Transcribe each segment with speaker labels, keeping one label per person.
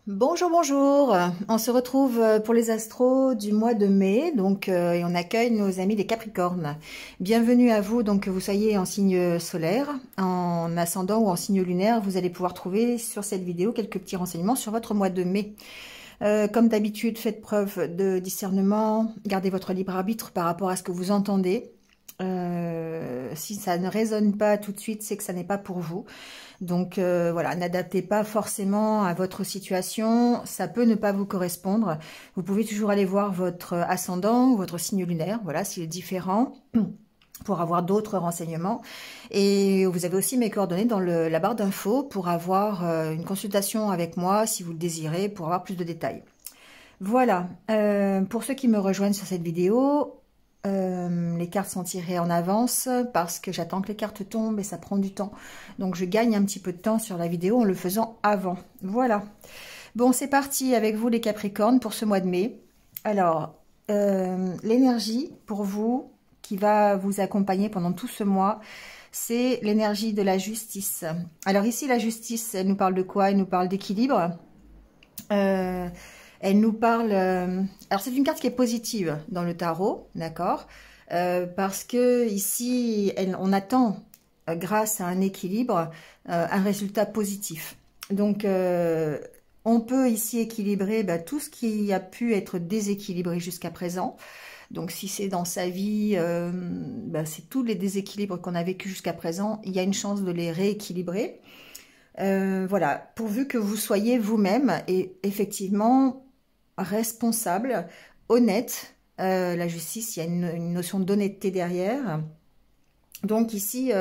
Speaker 1: Bonjour, bonjour. On se retrouve pour les astros du mois de mai, donc et on accueille nos amis les Capricornes. Bienvenue à vous, donc que vous soyez en signe solaire, en ascendant ou en signe lunaire. Vous allez pouvoir trouver sur cette vidéo quelques petits renseignements sur votre mois de mai. Comme d'habitude, faites preuve de discernement, gardez votre libre arbitre par rapport à ce que vous entendez. Si ça ne résonne pas tout de suite, c'est que ça n'est pas pour vous. Donc voilà, n'adaptez pas forcément à votre situation, ça peut ne pas vous correspondre. Vous pouvez toujours aller voir votre ascendant ou votre signe lunaire, voilà, s'il est différent, pour avoir d'autres renseignements. Et vous avez aussi mes coordonnées dans la barre d'infos pour avoir une consultation avec moi si vous le désirez, pour avoir plus de détails. Voilà, pour ceux qui me rejoignent sur cette vidéo, les cartes sont tirées en avance parce que j'attends que les cartes tombent et ça prend du temps. Donc je gagne un petit peu de temps sur la vidéo en le faisant avant. Voilà. Bon, c'est parti avec vous les Capricornes pour ce mois de mai. Alors, l'énergie pour vous qui va vous accompagner pendant tout ce mois, c'est l'énergie de la justice. Alors ici, la justice, elle nous parle de quoi? Elle nous parle d'équilibre. Elle nous parle... alors, c'est une carte qui est positive dans le tarot, d'accord, parce que ici, on attend, grâce à un équilibre, un résultat positif. Donc, on peut ici équilibrer tout ce qui a pu être déséquilibré jusqu'à présent. Donc, si c'est dans sa vie, c'est tous les déséquilibres qu'on a vécu jusqu'à présent, il y a une chance de les rééquilibrer. Voilà, pourvu que vous soyez vous-même et effectivement responsable, honnête. La justice, il y a une notion d'honnêteté derrière. Donc ici,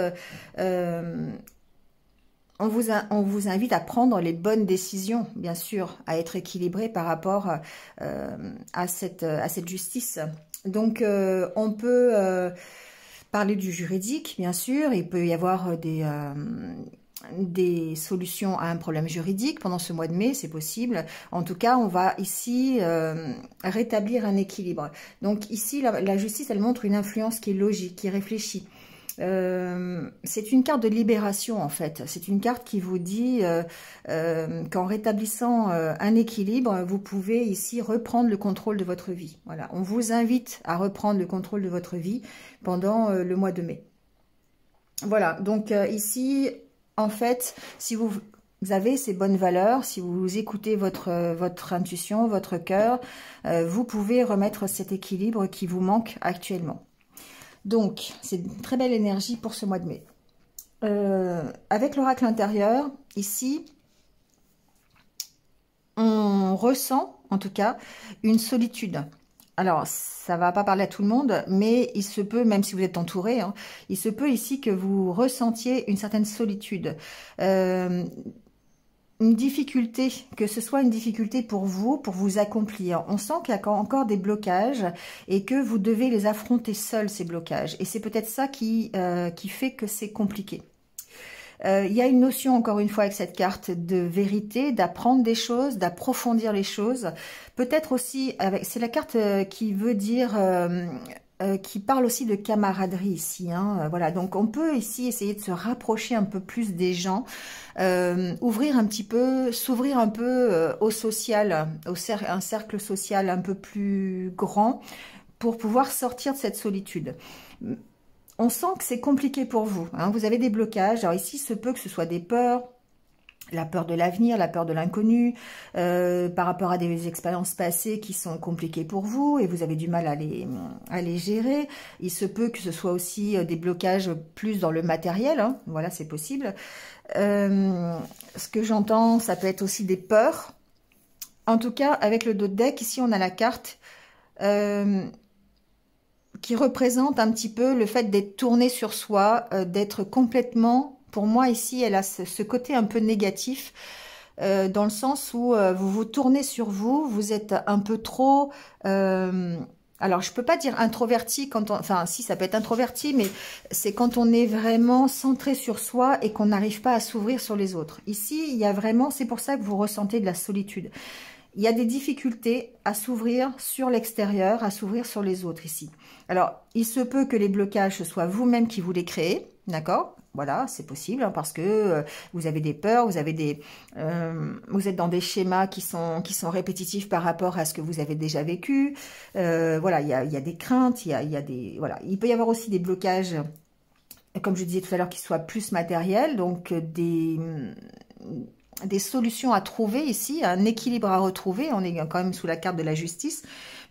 Speaker 1: on vous invite à prendre les bonnes décisions, bien sûr, à être équilibré par rapport à cette justice. Donc, on peut parler du juridique, bien sûr. Il peut y avoir des solutions à un problème juridique pendant ce mois de mai, c'est possible. En tout cas, on va ici rétablir un équilibre. Donc ici, la justice, elle montre une influence qui est logique, qui est réfléchie. C'est une carte de libération en fait. C'est une carte qui vous dit qu'en rétablissant un équilibre, vous pouvez ici reprendre le contrôle de votre vie. Voilà, on vous invite à reprendre le contrôle de votre vie pendant le mois de mai. Voilà, donc ici... En fait, si vous avez ces bonnes valeurs, si vous écoutez votre intuition, votre cœur, vous pouvez remettre cet équilibre qui vous manque actuellement. Donc, c'est une très belle énergie pour ce mois de mai. Avec l'oracle intérieur, ici, on ressent, en tout cas, une solitude. Alors, ça va pas parler à tout le monde, mais il se peut, même si vous êtes entouré, hein, il se peut ici que vous ressentiez une certaine solitude. Une difficulté, que ce soit une difficulté pour vous accomplir. On sent qu'il y a encore des blocages et que vous devez les affronter seuls, ces blocages. Et c'est peut-être ça qui fait que c'est compliqué. Il y a une notion, encore une fois, avec cette carte de vérité, d'apprendre des choses, d'approfondir les choses. Peut-être aussi, c'est la carte qui veut dire, qui parle aussi de camaraderie ici. Hein, voilà, donc on peut ici essayer de se rapprocher un peu plus des gens, ouvrir un petit peu, s'ouvrir un peu au social, un cercle social un peu plus grand pour pouvoir sortir de cette solitude. On sent que c'est compliqué pour vous, hein. Vous avez des blocages. Alors ici, il se peut que ce soit des peurs, la peur de l'avenir, la peur de l'inconnu, par rapport à des expériences passées qui sont compliquées pour vous et vous avez du mal à les gérer. Il se peut que ce soit aussi des blocages plus dans le matériel, hein. Voilà, c'est possible. Ce que j'entends, ça peut être aussi des peurs. En tout cas, avec le dos de deck, ici, on a la carte... qui représente un petit peu le fait d'être tourné sur soi, d'être complètement, pour moi ici, elle a ce côté un peu négatif, dans le sens où vous vous tournez sur vous, vous êtes un peu trop, alors je peux pas dire introverti, enfin si ça peut être introverti, mais c'est quand on est vraiment centré sur soi et qu'on n'arrive pas à s'ouvrir sur les autres. Ici, il y a vraiment, c'est pour ça que vous ressentez de la solitude. Il y a des difficultés à s'ouvrir sur l'extérieur, à s'ouvrir sur les autres ici. Alors, il se peut que les blocages, ce soit vous-même qui vous les créez, d'accord? Voilà, c'est possible hein, parce que vous avez des peurs, vous avez vous êtes dans des schémas qui sont répétitifs par rapport à ce que vous avez déjà vécu. Voilà, il y a des craintes, il y a des voilà. Il peut y avoir aussi des blocages, comme je disais tout à l'heure, qui soient plus matériels, donc des solutions à trouver ici, un équilibre à retrouver. On est quand même sous la carte de la justice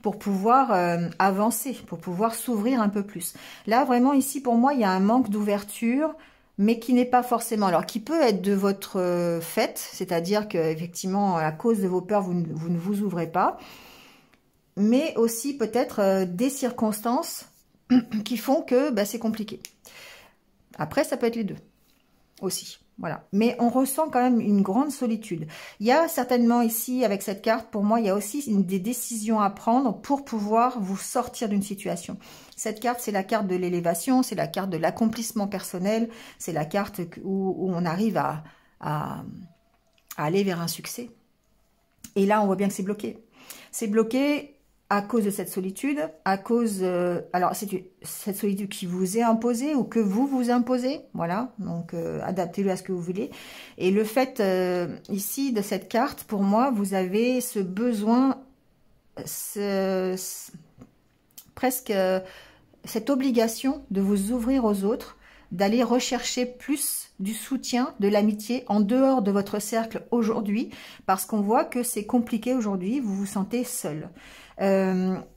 Speaker 1: pour pouvoir avancer, pour pouvoir s'ouvrir un peu plus. Là, vraiment, ici, pour moi, il y a un manque d'ouverture, mais qui n'est pas forcément, alors qui peut être de votre fait, c'est-à-dire qu'effectivement, à cause de vos peurs, vous ne vous ouvrez pas, mais aussi peut-être des circonstances qui font que bah, c'est compliqué. Après, ça peut être les deux aussi. Voilà, mais on ressent quand même une grande solitude. Il y a certainement ici, avec cette carte, pour moi, il y a aussi des décisions à prendre pour pouvoir vous sortir d'une situation. Cette carte, c'est la carte de l'élévation, c'est la carte de l'accomplissement personnel, c'est la carte où on arrive à aller vers un succès. Et là, on voit bien que c'est bloqué. C'est bloqué à cause de cette solitude, à cause... alors, c'est cette solitude qui vous est imposée ou que vous vous imposez. Voilà, donc adaptez-le à ce que vous voulez. Et le fait, ici, de cette carte, pour moi, vous avez ce besoin, presque cette obligation de vous ouvrir aux autres, d'aller rechercher plus du soutien, de l'amitié en dehors de votre cercle aujourd'hui, parce qu'on voit que c'est compliqué aujourd'hui, vous vous sentez seul.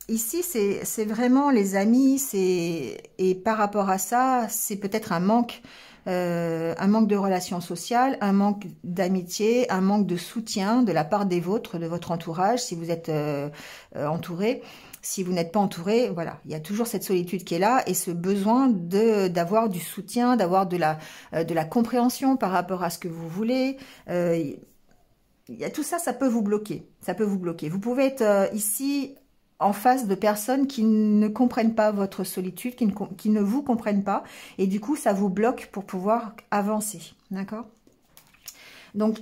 Speaker 1: Ici, c'est vraiment les amis, et par rapport à ça, c'est peut-être un manque de relations sociales, un manque d'amitié, un manque de soutien de la part des vôtres, de votre entourage, si vous êtes entouré. Si vous n'êtes pas entouré, voilà, il y a toujours cette solitude qui est là et ce besoin d'avoir du soutien, d'avoir de la compréhension par rapport à ce que vous voulez. Il y a tout ça, ça peut vous bloquer. Ça peut vous bloquer. Vous pouvez être ici en face de personnes qui ne comprennent pas votre solitude, qui ne vous comprennent pas. Et du coup, ça vous bloque pour pouvoir avancer. D'accord ? Donc,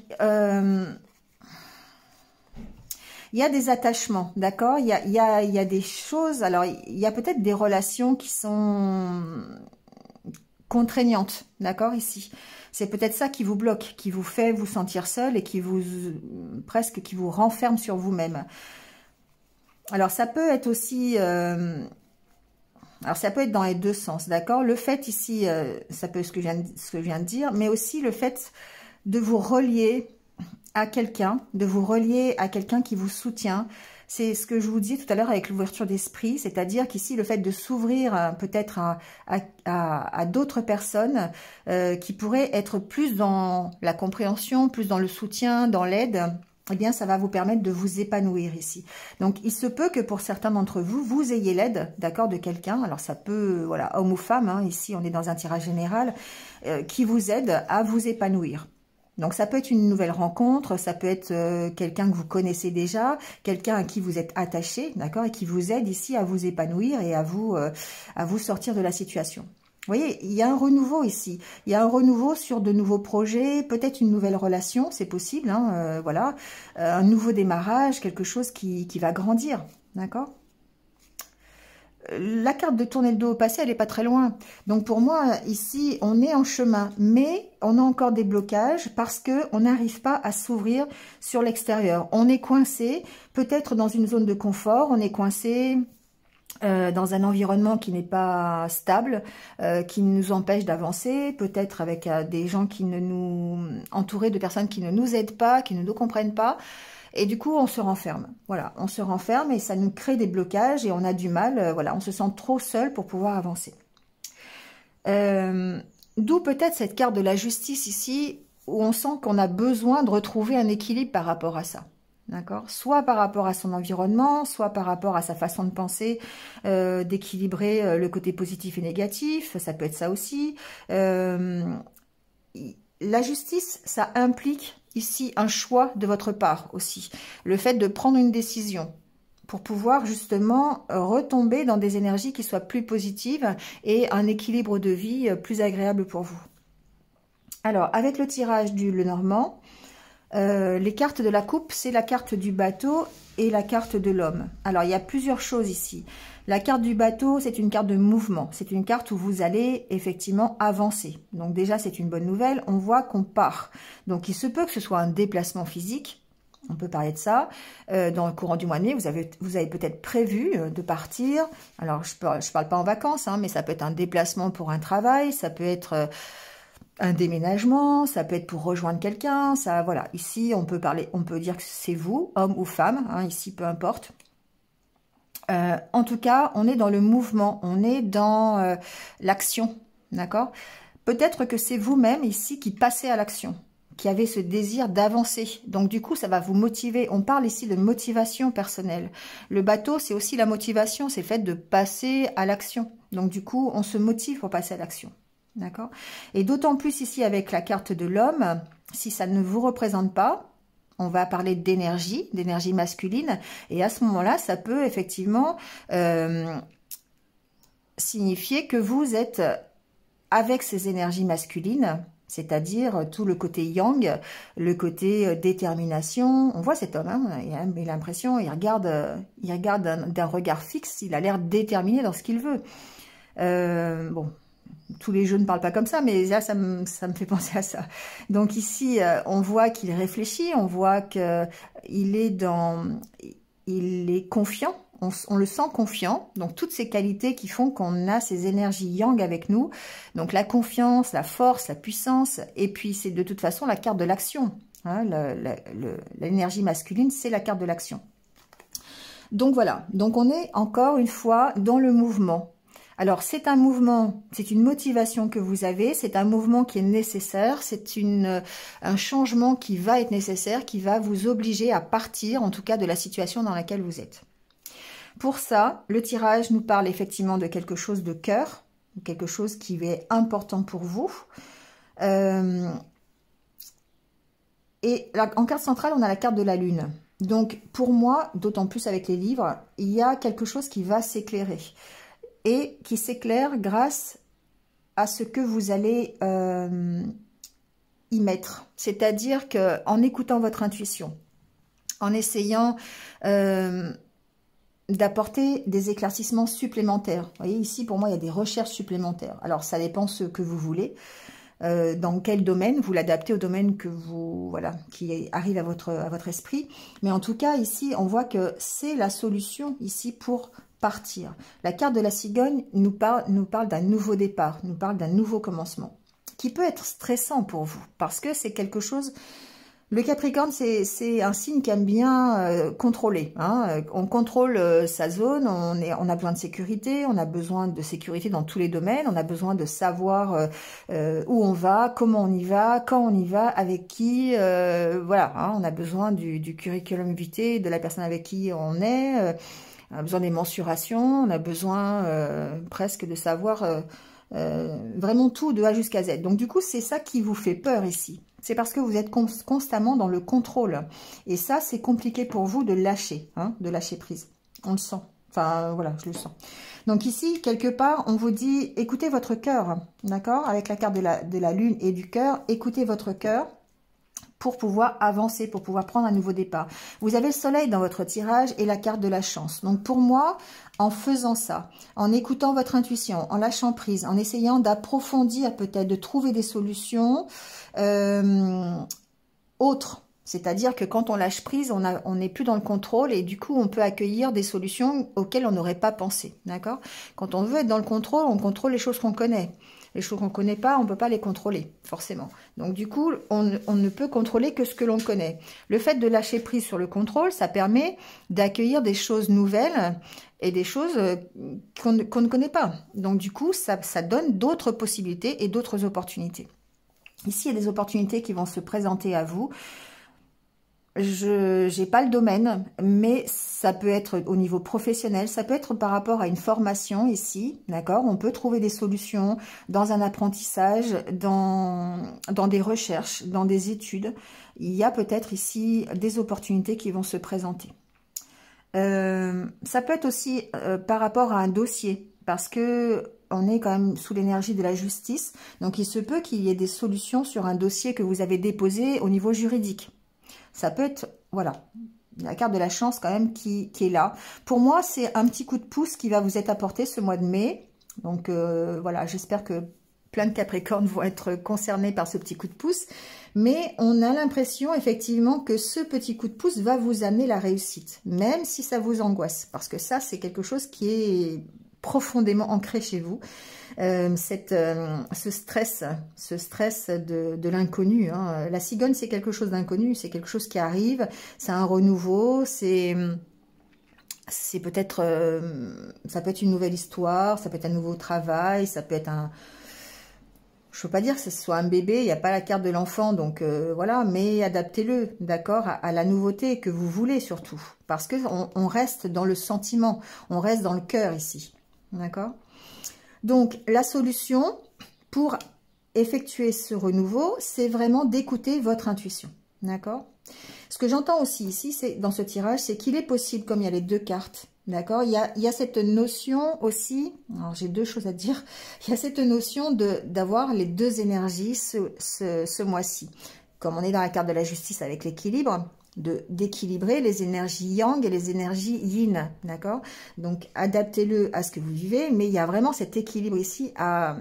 Speaker 1: il y a des attachements, d'accord, il y a des choses, alors il y a peut-être des relations qui sont contraignantes, d'accord, ici. C'est peut-être ça qui vous bloque, qui vous fait vous sentir seul et qui vous renferme sur vous-même. Alors ça peut être aussi, alors ça peut être dans les deux sens, d'accord. Le fait ici, ça peut être ce que je viens de dire, mais aussi le fait de vous relier à quelqu'un, qui vous soutient. C'est ce que je vous disais tout à l'heure avec l'ouverture d'esprit, c'est-à-dire qu'ici, le fait de s'ouvrir peut-être à d'autres personnes qui pourraient être plus dans la compréhension, plus dans le soutien, dans l'aide, eh bien, ça va vous permettre de vous épanouir ici. Donc, il se peut que pour certains d'entre vous, vous ayez l'aide, d'accord, de quelqu'un. Alors, ça peut, voilà, homme ou femme, hein, ici, on est dans un tirage général, qui vous aide à vous épanouir. Donc, ça peut être une nouvelle rencontre, ça peut être quelqu'un que vous connaissez déjà, quelqu'un à qui vous êtes attaché, d'accord, et qui vous aide ici à vous épanouir et à vous sortir de la situation. Vous voyez, il y a un renouveau ici. Il y a un renouveau sur de nouveaux projets, peut-être une nouvelle relation, c'est possible, hein, voilà. Un nouveau démarrage, quelque chose qui va grandir, d'accord ? La carte de tourner le dos au passé, elle n'est pas très loin. Donc pour moi, ici, on est en chemin, mais on a encore des blocages parce qu'on n'arrive pas à s'ouvrir sur l'extérieur. On est coincé, peut-être dans une zone de confort, on est coincé dans un environnement qui n'est pas stable, qui nous empêche d'avancer, peut-être avec des gens entourés de personnes qui ne nous aident pas, qui ne nous comprennent pas. Et du coup, on se renferme. Voilà, on se renferme et ça nous crée des blocages et on a du mal. Voilà, on se sent trop seul pour pouvoir avancer. D'où peut-être cette carte de la justice ici, où on sent qu'on a besoin de retrouver un équilibre par rapport à ça. D'accord ? Soit par rapport à son environnement, soit par rapport à sa façon de penser, d'équilibrer le côté positif et négatif. Ça peut être ça aussi. La justice, ça implique ici un choix de votre part aussi. Le fait de prendre une décision pour pouvoir justement retomber dans des énergies qui soient plus positives et un équilibre de vie plus agréable pour vous. Alors, avec le tirage du Lenormand, Les cartes de la coupe, c'est la carte du bateau et la carte de l'homme. Alors, il y a plusieurs choses ici. La carte du bateau, c'est une carte de mouvement. C'est une carte où vous allez effectivement avancer. Donc déjà, c'est une bonne nouvelle. On voit qu'on part. Donc, il se peut que ce soit un déplacement physique. On peut parler de ça. Dans le courant du mois de mai, vous avez peut-être prévu de partir. Alors, je parle pas en vacances, hein, mais ça peut être un déplacement pour un travail. Ça peut être... un déménagement, ça peut être pour rejoindre quelqu'un, ça, voilà. Ici, on peut dire que c'est vous, homme ou femme, hein, ici, peu importe. En tout cas, on est dans le mouvement, on est dans l'action, d'accord? Peut-être que c'est vous-même ici qui passez à l'action, qui avez ce désir d'avancer. Donc, du coup, ça va vous motiver. On parle ici de motivation personnelle. Le bateau, c'est aussi la motivation, c'est le fait de passer à l'action. Donc, du coup, on se motive pour passer à l'action. D'accord? Et d'autant plus ici avec la carte de l'homme, si ça ne vous représente pas, on va parler d'énergie masculine, et à ce moment-là, ça peut effectivement signifier que vous êtes avec ces énergies masculines, c'est-à-dire tout le côté yang, le côté détermination. On voit cet homme, hein, il a l'impression, il regarde d'un regard fixe, il a l'air déterminé dans ce qu'il veut. Bon. Tous les jeux ne parlent pas comme ça, mais là, ça me fait penser à ça. Donc ici, on voit qu'il réfléchit, on voit qu'il est confiant, on le sent confiant. Donc toutes ces qualités qui font qu'on a ces énergies yang avec nous. Donc la confiance, la force, la puissance, et puis c'est de toute façon la carte de l'action. Hein, l'énergie masculine, c'est la carte de l'action. Donc voilà, donc on est encore une fois dans le mouvement. Alors, c'est un mouvement, c'est une motivation que vous avez, c'est un mouvement qui est nécessaire, c'est un changement qui va être nécessaire, qui va vous obliger à partir, en tout cas, de la situation dans laquelle vous êtes. Pour ça, le tirage nous parle effectivement de quelque chose de cœur, quelque chose qui est important pour vous. Et là, en carte centrale, on a la carte de la lune. Donc, pour moi, d'autant plus avec les livres, il y a quelque chose qui va s'éclairer. Et qui s'éclaire grâce à ce que vous allez y mettre. C'est-à-dire qu'en écoutant votre intuition, en essayant d'apporter des éclaircissements supplémentaires. Vous voyez, ici, pour moi, il y a des recherches supplémentaires. Alors, ça dépend ce que vous voulez. Dans quel domaine, vous l'adaptez au domaine que vous, voilà, qui arrive à votre esprit. Mais en tout cas, ici, on voit que c'est la solution ici pour partir. La carte de la cigogne nous parle d'un nouveau départ, nous parle d'un nouveau commencement, qui peut être stressant pour vous, parce que c'est quelque chose... Le Capricorne, c'est un signe qui aime bien contrôler. Hein. On contrôle sa zone, on a besoin de sécurité, on a besoin de sécurité dans tous les domaines, on a besoin de savoir où on va, comment on y va, quand on y va, avec qui. Voilà, hein, on a besoin du curriculum vitae, de la personne avec qui on est. On a besoin des mensurations, on a besoin presque de savoir vraiment tout de A jusqu'à Z. Donc du coup, c'est ça qui vous fait peur ici. C'est parce que vous êtes constamment dans le contrôle. Et ça, c'est compliqué pour vous de lâcher, hein, de lâcher prise. On le sent. Enfin, voilà, je le sens. Donc ici, quelque part, on vous dit, écoutez votre cœur, d'accord? Avec la carte de la lune et du cœur, écoutez votre cœur pour pouvoir avancer, pour pouvoir prendre un nouveau départ. Vous avez le soleil dans votre tirage et la carte de la chance. Donc pour moi, en faisant ça, en écoutant votre intuition, en lâchant prise, en essayant d'approfondir peut-être, de trouver des solutions autres, c'est-à-dire que quand on lâche prise, on n'est plus dans le contrôle et du coup, on peut accueillir des solutions auxquelles on n'aurait pas pensé, d'accord? Quand on veut être dans le contrôle, on contrôle les choses qu'on connaît. Les choses qu'on ne connaît pas, on ne peut pas les contrôler, forcément. Donc, du coup, on ne peut contrôler que ce que l'on connaît. Le fait de lâcher prise sur le contrôle, ça permet d'accueillir des choses nouvelles et des choses qu'on ne connaît pas. Donc, du coup, ça donne d'autres possibilités et d'autres opportunités. Ici, il y a des opportunités qui vont se présenter à vous. Je n'ai pas le domaine, mais ça peut être au niveau professionnel, ça peut être par rapport à une formation ici, d'accord? On peut trouver des solutions dans un apprentissage, dans des recherches, dans des études. Il y a peut-être ici des opportunités qui vont se présenter. Ça peut être aussi par rapport à un dossier, parce que on est quand même sous l'énergie de la justice, donc il se peut qu'il y ait des solutions sur un dossier que vous avez déposé au niveau juridique. Ça peut être, voilà, la carte de la chance quand même qui est là. Pour moi, c'est un petit coup de pouce qui va vous être apporté ce mois de mai. Donc voilà, j'espère que plein de Capricornes vont être concernés par ce petit coup de pouce. Mais on a l'impression effectivement que ce petit coup de pouce va vous amener la réussite, même si ça vous angoisse. Parce que ça, c'est quelque chose qui est profondément ancré chez vous. Ce stress de l'inconnu. Hein. La cigogne, c'est quelque chose d'inconnu, c'est quelque chose qui arrive, c'est un renouveau, c'est peut-être, ça peut être une nouvelle histoire, ça peut être un nouveau travail, ça peut être un... Je ne veux pas dire que ce soit un bébé, il n'y a pas la carte de l'enfant, donc voilà, mais adaptez-le, d'accord, à la nouveauté que vous voulez surtout. Parce qu'on on reste dans le sentiment, on reste dans le cœur ici, d'accord. Donc, la solution pour effectuer ce renouveau, c'est vraiment d'écouter votre intuition, d'accord. Ce que j'entends aussi ici, c'est dans ce tirage, c'est qu'il est possible, comme il y a les deux cartes, d'accord, il y a cette notion aussi, alors j'ai deux choses à dire, il y a cette notion d'avoir les deux énergies ce mois-ci. Comme on est dans la carte de la justice avec l'équilibre, d'équilibrer les énergies yang et les énergies yin, d'accord. Donc, adaptez-le à ce que vous vivez, mais il y a vraiment cet équilibre ici à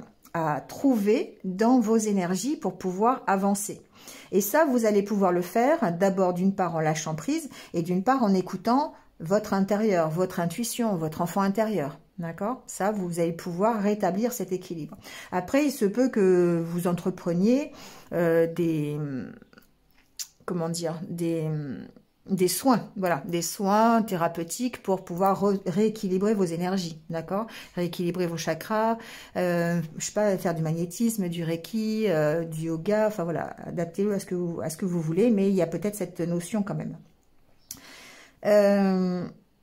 Speaker 1: trouver dans vos énergies pour pouvoir avancer. Et ça, vous allez pouvoir le faire d'abord d'une part en lâchant prise et d'une part en écoutant votre intérieur, votre intuition, votre enfant intérieur. D'accord? Ça, vous allez pouvoir rétablir cet équilibre. Après, il se peut que vous entrepreniez comment dire, des soins, voilà, des soins thérapeutiques pour pouvoir rééquilibrer vos énergies, d'accord, rééquilibrer vos chakras, je sais pas, faire du magnétisme, du reiki, du yoga, enfin voilà, adaptez-le à ce que vous voulez, mais il y a peut-être cette notion quand même.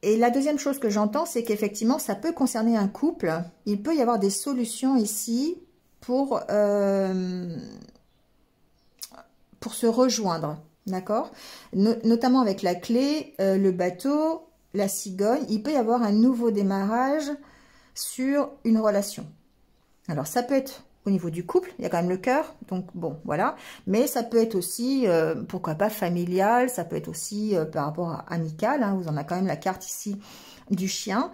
Speaker 1: Et la deuxième chose que j'entends, c'est qu'effectivement, ça peut concerner un couple, il peut y avoir des solutions ici pour se rejoindre. D'accord, notamment avec la clé, le bateau, la cigogne, il peut y avoir un nouveau démarrage sur une relation. Alors, ça peut être au niveau du couple, il y a quand même le cœur, donc bon, voilà. Mais ça peut être aussi, pourquoi pas, familial, ça peut être aussi par rapport à amical, hein, vous en avez quand même la carte ici du chien.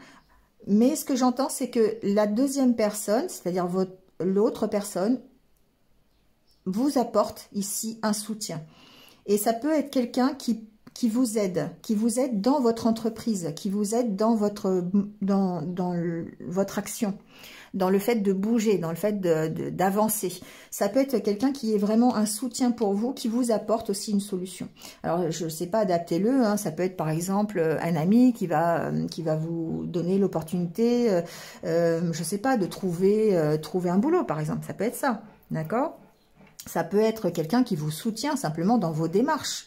Speaker 1: Mais ce que j'entends, c'est que la deuxième personne, c'est-à-dire l'autre personne, vous apporte ici un soutien. Et ça peut être quelqu'un qui vous aide dans votre entreprise, qui vous aide dans votre action, dans le fait de bouger, dans le fait d'avancer. Ça peut être quelqu'un qui est vraiment un soutien pour vous, qui vous apporte aussi une solution. Alors, je ne sais pas, adaptez-le, hein, ça peut être par exemple un ami qui va vous donner l'opportunité, je ne sais pas, de trouver un boulot, par exemple. Ça peut être ça, d'accord ? Ça peut être quelqu'un qui vous soutient simplement dans vos démarches,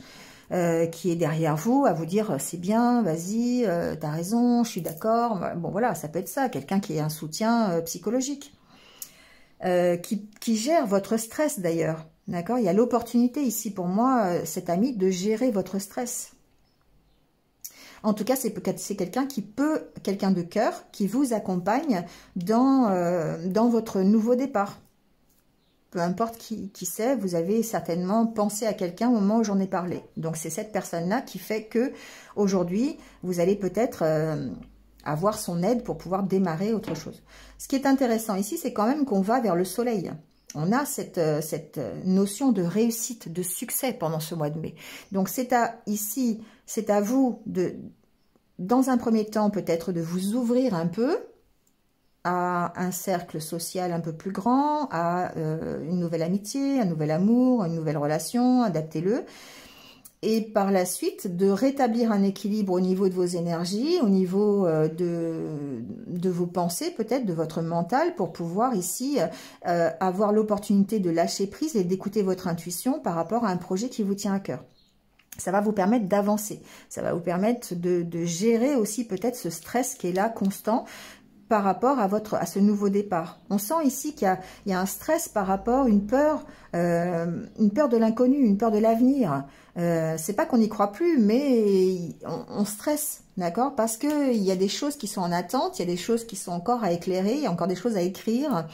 Speaker 1: qui est derrière vous à vous dire c'est bien, vas-y, t'as raison, je suis d'accord. Bon voilà, ça peut être ça, quelqu'un qui est un soutien psychologique, qui gère votre stress d'ailleurs. D'accord, il y a l'opportunité ici pour moi, cet ami, de gérer votre stress. En tout cas, c'est quelqu'un quelqu'un de cœur, qui vous accompagne dans votre nouveau départ. Peu importe qui c'est, vous avez certainement pensé à quelqu'un au moment où j'en ai parlé. Donc, c'est cette personne-là qui fait que aujourd'hui, vous allez peut-être avoir son aide pour pouvoir démarrer autre chose. Ce qui est intéressant ici, c'est quand même qu'on va vers le soleil. On a cette notion de réussite, de succès pendant ce mois de mai. Donc, c'est à vous, dans un premier temps, peut-être de vous ouvrir un peu à un cercle social un peu plus grand, à une nouvelle amitié, un nouvel amour, une nouvelle relation, adaptez-le. Et par la suite, de rétablir un équilibre au niveau de vos énergies, au niveau de vos pensées, peut-être de votre mental, pour pouvoir ici avoir l'opportunité de lâcher prise et d'écouter votre intuition par rapport à un projet qui vous tient à cœur. Ça va vous permettre d'avancer, ça va vous permettre de gérer aussi peut-être ce stress qui est là, constant, par rapport à ce nouveau départ. On sent ici qu'il y a un stress par rapport, une peur de l'inconnu, une peur de l'avenir. C'est pas qu'on n'y croit plus, mais on stresse, d'accord? Parce que il y a des choses qui sont en attente, il y a des choses qui sont encore à éclairer, il y a encore des choses à écrire.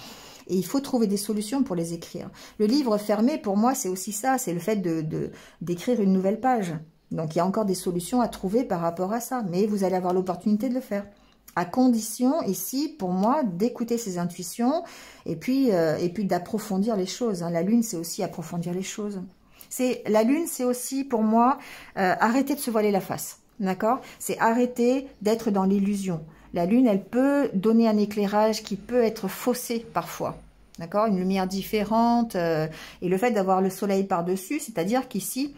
Speaker 1: Et il faut trouver des solutions pour les écrire. Le livre fermé, pour moi, c'est aussi ça. C'est le fait d'écrire une nouvelle page. Donc, il y a encore des solutions à trouver par rapport à ça. Mais vous allez avoir l'opportunité de le faire. À condition, ici, pour moi, d'écouter ses intuitions et puis d'approfondir les choses. La lune, c'est aussi approfondir les choses. La lune, c'est aussi, pour moi, arrêter de se voiler la face. D'accord? C'est arrêter d'être dans l'illusion. La lune, elle peut donner un éclairage qui peut être faussé parfois. D'accord? Une lumière différente. Et le fait d'avoir le soleil par-dessus, c'est-à-dire qu'ici,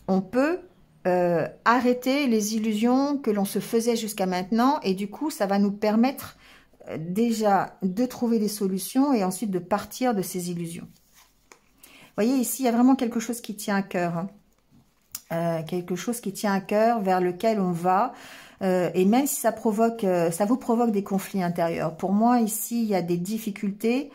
Speaker 1: on peut arrêter les illusions que l'on se faisait jusqu'à maintenant. Et du coup, ça va nous permettre déjà de trouver des solutions et ensuite de partir de ces illusions. Vous voyez, ici, il y a vraiment quelque chose qui tient à cœur. Quelque chose qui tient à cœur, vers lequel on va. Et même si ça vous provoque des conflits intérieurs. Pour moi, ici, il y a des difficultés.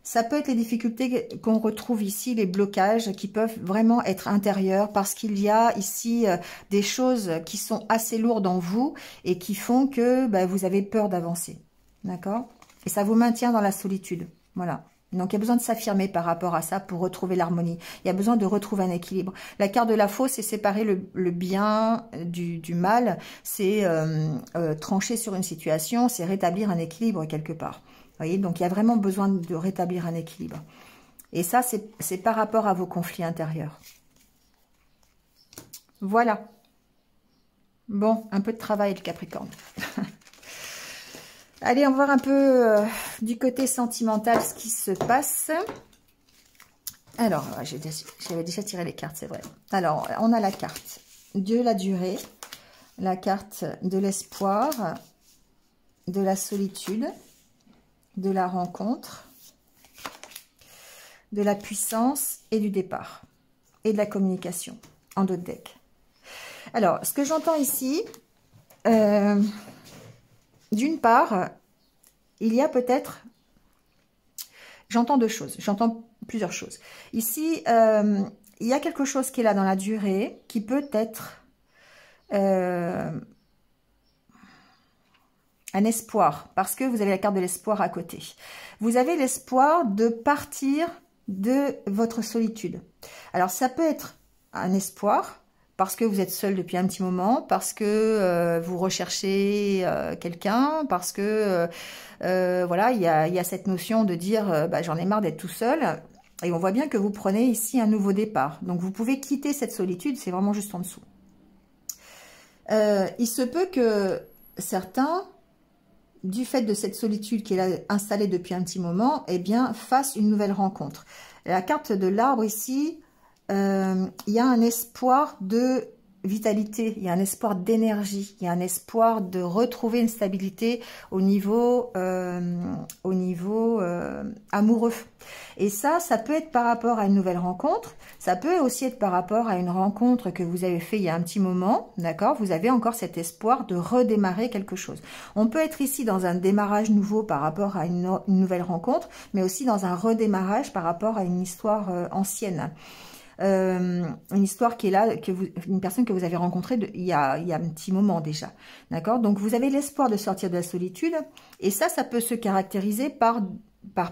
Speaker 1: Ça peut être les difficultés qu'on retrouve ici, les blocages qui peuvent vraiment être intérieurs parce qu'il y a ici des choses qui sont assez lourdes en vous et qui font que vous avez peur d'avancer. D'accord? Et ça vous maintient dans la solitude. Voilà. Donc, il y a besoin de s'affirmer par rapport à ça pour retrouver l'harmonie. Il y a besoin de retrouver un équilibre. La carte de la fausse, c'est séparer le bien du mal. C'est trancher sur une situation, c'est rétablir un équilibre quelque part. Vous voyez, donc il y a vraiment besoin de rétablir un équilibre. Et ça, c'est par rapport à vos conflits intérieurs. Voilà. Bon, un peu de travail, le Capricorne. Allez, on va voir un peu du côté sentimental ce qui se passe. Alors, j'avais déjà tiré les cartes, c'est vrai. Alors, on a la carte de la durée, la carte de l'espoir, de la solitude, de la rencontre, de la puissance et du départ. Et de la communication en dos de deck. Alors, ce que j'entends ici, d'une part, il y a peut-être... J'entends deux choses, j'entends plusieurs choses. Ici, il y a quelque chose qui est là dans la durée, qui peut être un espoir, parce que vous avez la carte de l'espoir à côté. Vous avez l'espoir de partir de votre solitude. Alors, ça peut être un espoir, parce que vous êtes seul depuis un petit moment, parce que vous recherchez quelqu'un, parce que voilà, il y a cette notion de dire j'en ai marre d'être tout seul. Et on voit bien que vous prenez ici un nouveau départ. Donc, vous pouvez quitter cette solitude, c'est vraiment juste en dessous. Il se peut que certains, du fait de cette solitude qui est là, installée depuis un petit moment, eh bien, fassent une nouvelle rencontre. La carte de l'arbre ici, il y a un espoir de vitalité, il y a un espoir d'énergie, il y a un espoir de retrouver une stabilité au niveau amoureux. Et ça peut être par rapport à une nouvelle rencontre, ça peut aussi être par rapport à une rencontre que vous avez fait il y a un petit moment, d'accord? Vous avez encore cet espoir de redémarrer quelque chose. On peut être ici dans un démarrage nouveau par rapport à une nouvelle rencontre, mais aussi dans un redémarrage par rapport à une histoire ancienne. Une histoire qui est là, une personne que vous avez rencontrée il y a un petit moment déjà. D'accord? Donc, vous avez l'espoir de sortir de la solitude. Et ça peut se caractériser par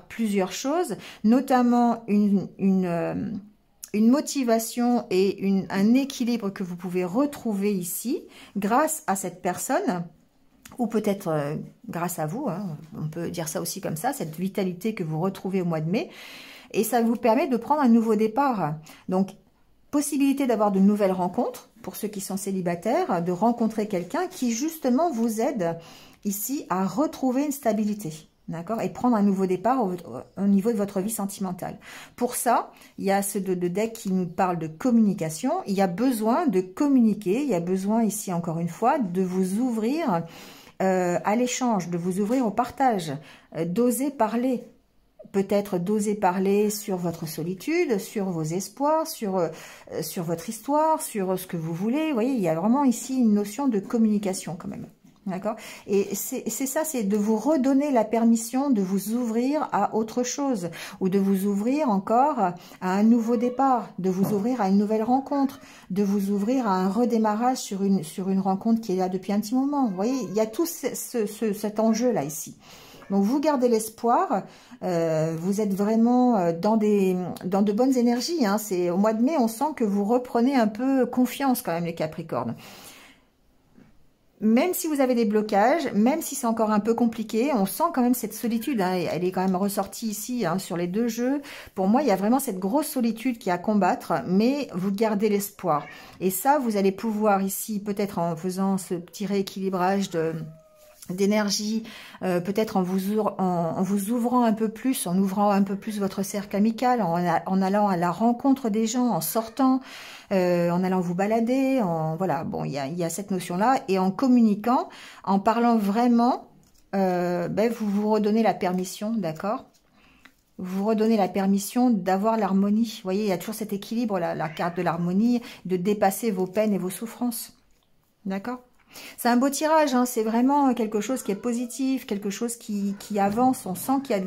Speaker 1: plusieurs choses, notamment une motivation et un équilibre que vous pouvez retrouver ici grâce à cette personne. Ou peut-être grâce à vous, hein, on peut dire ça aussi comme ça, cette vitalité que vous retrouvez au mois de mai. Et ça vous permet de prendre un nouveau départ. Donc, possibilité d'avoir de nouvelles rencontres, pour ceux qui sont célibataires, de rencontrer quelqu'un qui justement vous aide ici à retrouver une stabilité. D'accord? Et prendre un nouveau départ au niveau de votre vie sentimentale. Pour ça, il y a ce de deck qui nous parle de communication. Il y a besoin de communiquer. Il y a besoin ici, encore une fois, de vous ouvrir à l'échange, de vous ouvrir au partage, d'oser parler. Peut-être d'oser parler sur votre solitude, sur vos espoirs, sur votre histoire, sur ce que vous voulez. Vous voyez, il y a vraiment ici une notion de communication quand même. D'accord? Et c'est ça, c'est de vous redonner la permission de vous ouvrir à autre chose, ou de vous ouvrir encore à un nouveau départ, de vous ouvrir à une nouvelle rencontre, de vous ouvrir à un redémarrage sur une rencontre qui est là depuis un petit moment. Vous voyez, il y a tout cet enjeu là ici. Donc, vous gardez l'espoir. Vous êtes vraiment dans de bonnes énergies. Hein. C'est au mois de mai, on sent que vous reprenez un peu confiance quand même, les Capricornes. Même si vous avez des blocages, même si c'est encore un peu compliqué, on sent quand même cette solitude. Hein, elle est quand même ressortie ici hein, sur les deux jeux. Pour moi, il y a vraiment cette grosse solitude qui est à combattre, mais vous gardez l'espoir. Et ça, vous allez pouvoir ici, peut-être en faisant ce petit rééquilibrage d'énergie, peut-être en vous ouvrant un peu plus, en ouvrant un peu plus votre cercle amical, en allant à la rencontre des gens, en sortant, en allant vous balader, voilà, bon, il y a cette notion-là, et en communiquant, en parlant vraiment, vous vous redonnez la permission, d'accord? Vous redonnez la permission d'avoir l'harmonie. Vous voyez, il y a toujours cet équilibre, la carte de l'harmonie, de dépasser vos peines et vos souffrances, d'accord? C'est un beau tirage, hein, c'est vraiment quelque chose qui est positif, quelque chose qui avance. On sent qu'il y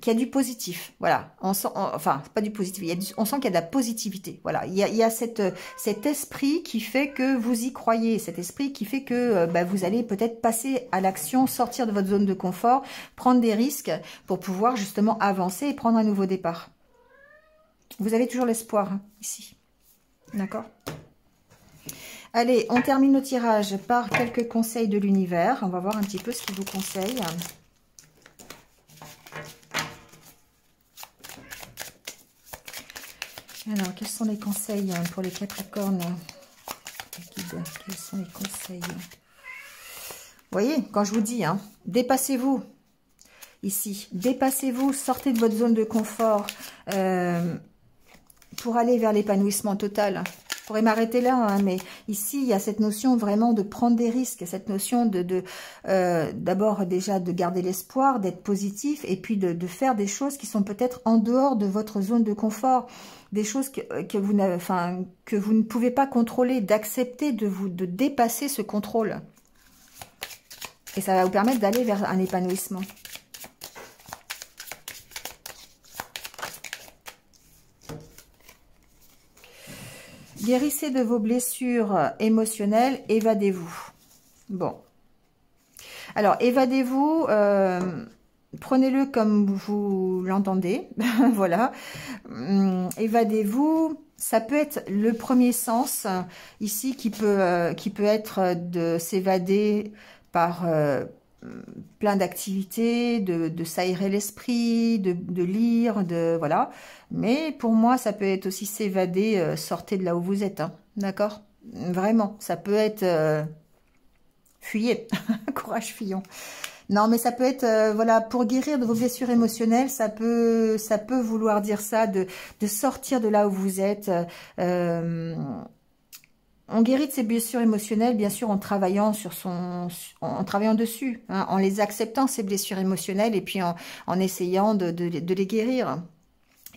Speaker 1: a du positif. Voilà, enfin pas du positif, on sent qu'il y a de la positivité. Voilà, il y a cet esprit qui fait que vous y croyez, cet esprit qui fait que vous allez peut-être passer à l'action, sortir de votre zone de confort, prendre des risques pour pouvoir justement avancer et prendre un nouveau départ. Vous avez toujours l'espoir hein, ici, d'accord ? Allez, on termine le tirage par quelques conseils de l'univers. On va voir un petit peu ce qu'il vous conseille. Alors, quels sont les conseils pour les Capricornes? Quels sont les conseils? Vous voyez, quand je vous dis, hein, dépassez-vous. Ici, dépassez-vous, sortez de votre zone de confort pour aller vers l'épanouissement total. Je pourrais m'arrêter là, hein, mais ici, il y a cette notion vraiment de prendre des risques, cette notion d'abord déjà de garder l'espoir, d'être positif, et puis de faire des choses qui sont peut-être en dehors de votre zone de confort, des choses que vous ne pouvez pas contrôler, d'accepter de dépasser ce contrôle. Et ça va vous permettre d'aller vers un épanouissement. Guérissez de vos blessures émotionnelles, évadez-vous. Bon. Alors, évadez-vous, prenez-le comme vous l'entendez. Voilà. Évadez-vous, ça peut être le premier sens ici qui peut être de s'évader par plein d'activités, de s'aérer l'esprit, de lire, voilà. Mais pour moi, ça peut être aussi s'évader, sortez de là où vous êtes, hein, d'accord? Vraiment, ça peut être fuyez, courage fuyons. Non, mais ça peut être, voilà, pour guérir de vos blessures émotionnelles, ça peut vouloir dire ça, de sortir de là où vous êtes. On guérit de ses blessures émotionnelles, bien sûr, en travaillant en travaillant dessus, hein, en les acceptant, ces blessures émotionnelles, et puis en essayant de les guérir.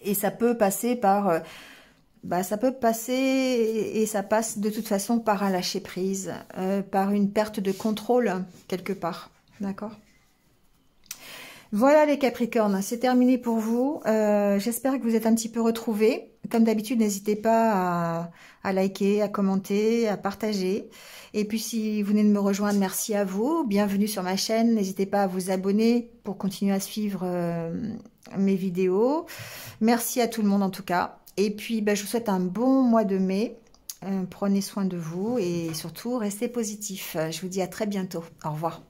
Speaker 1: Et ça peut passer par, ça peut passer, et ça passe de toute façon par un lâcher prise, par une perte de contrôle quelque part, d'accord ? Voilà les Capricornes, c'est terminé pour vous. J'espère que vous êtes un petit peu retrouvés. Comme d'habitude, n'hésitez pas à liker, à commenter, à partager. Et puis si vous venez de me rejoindre, merci à vous. Bienvenue sur ma chaîne. N'hésitez pas à vous abonner pour continuer à suivre mes vidéos. Merci à tout le monde en tout cas. Et puis je vous souhaite un bon mois de mai. Prenez soin de vous et surtout restez positifs. Je vous dis à très bientôt. Au revoir.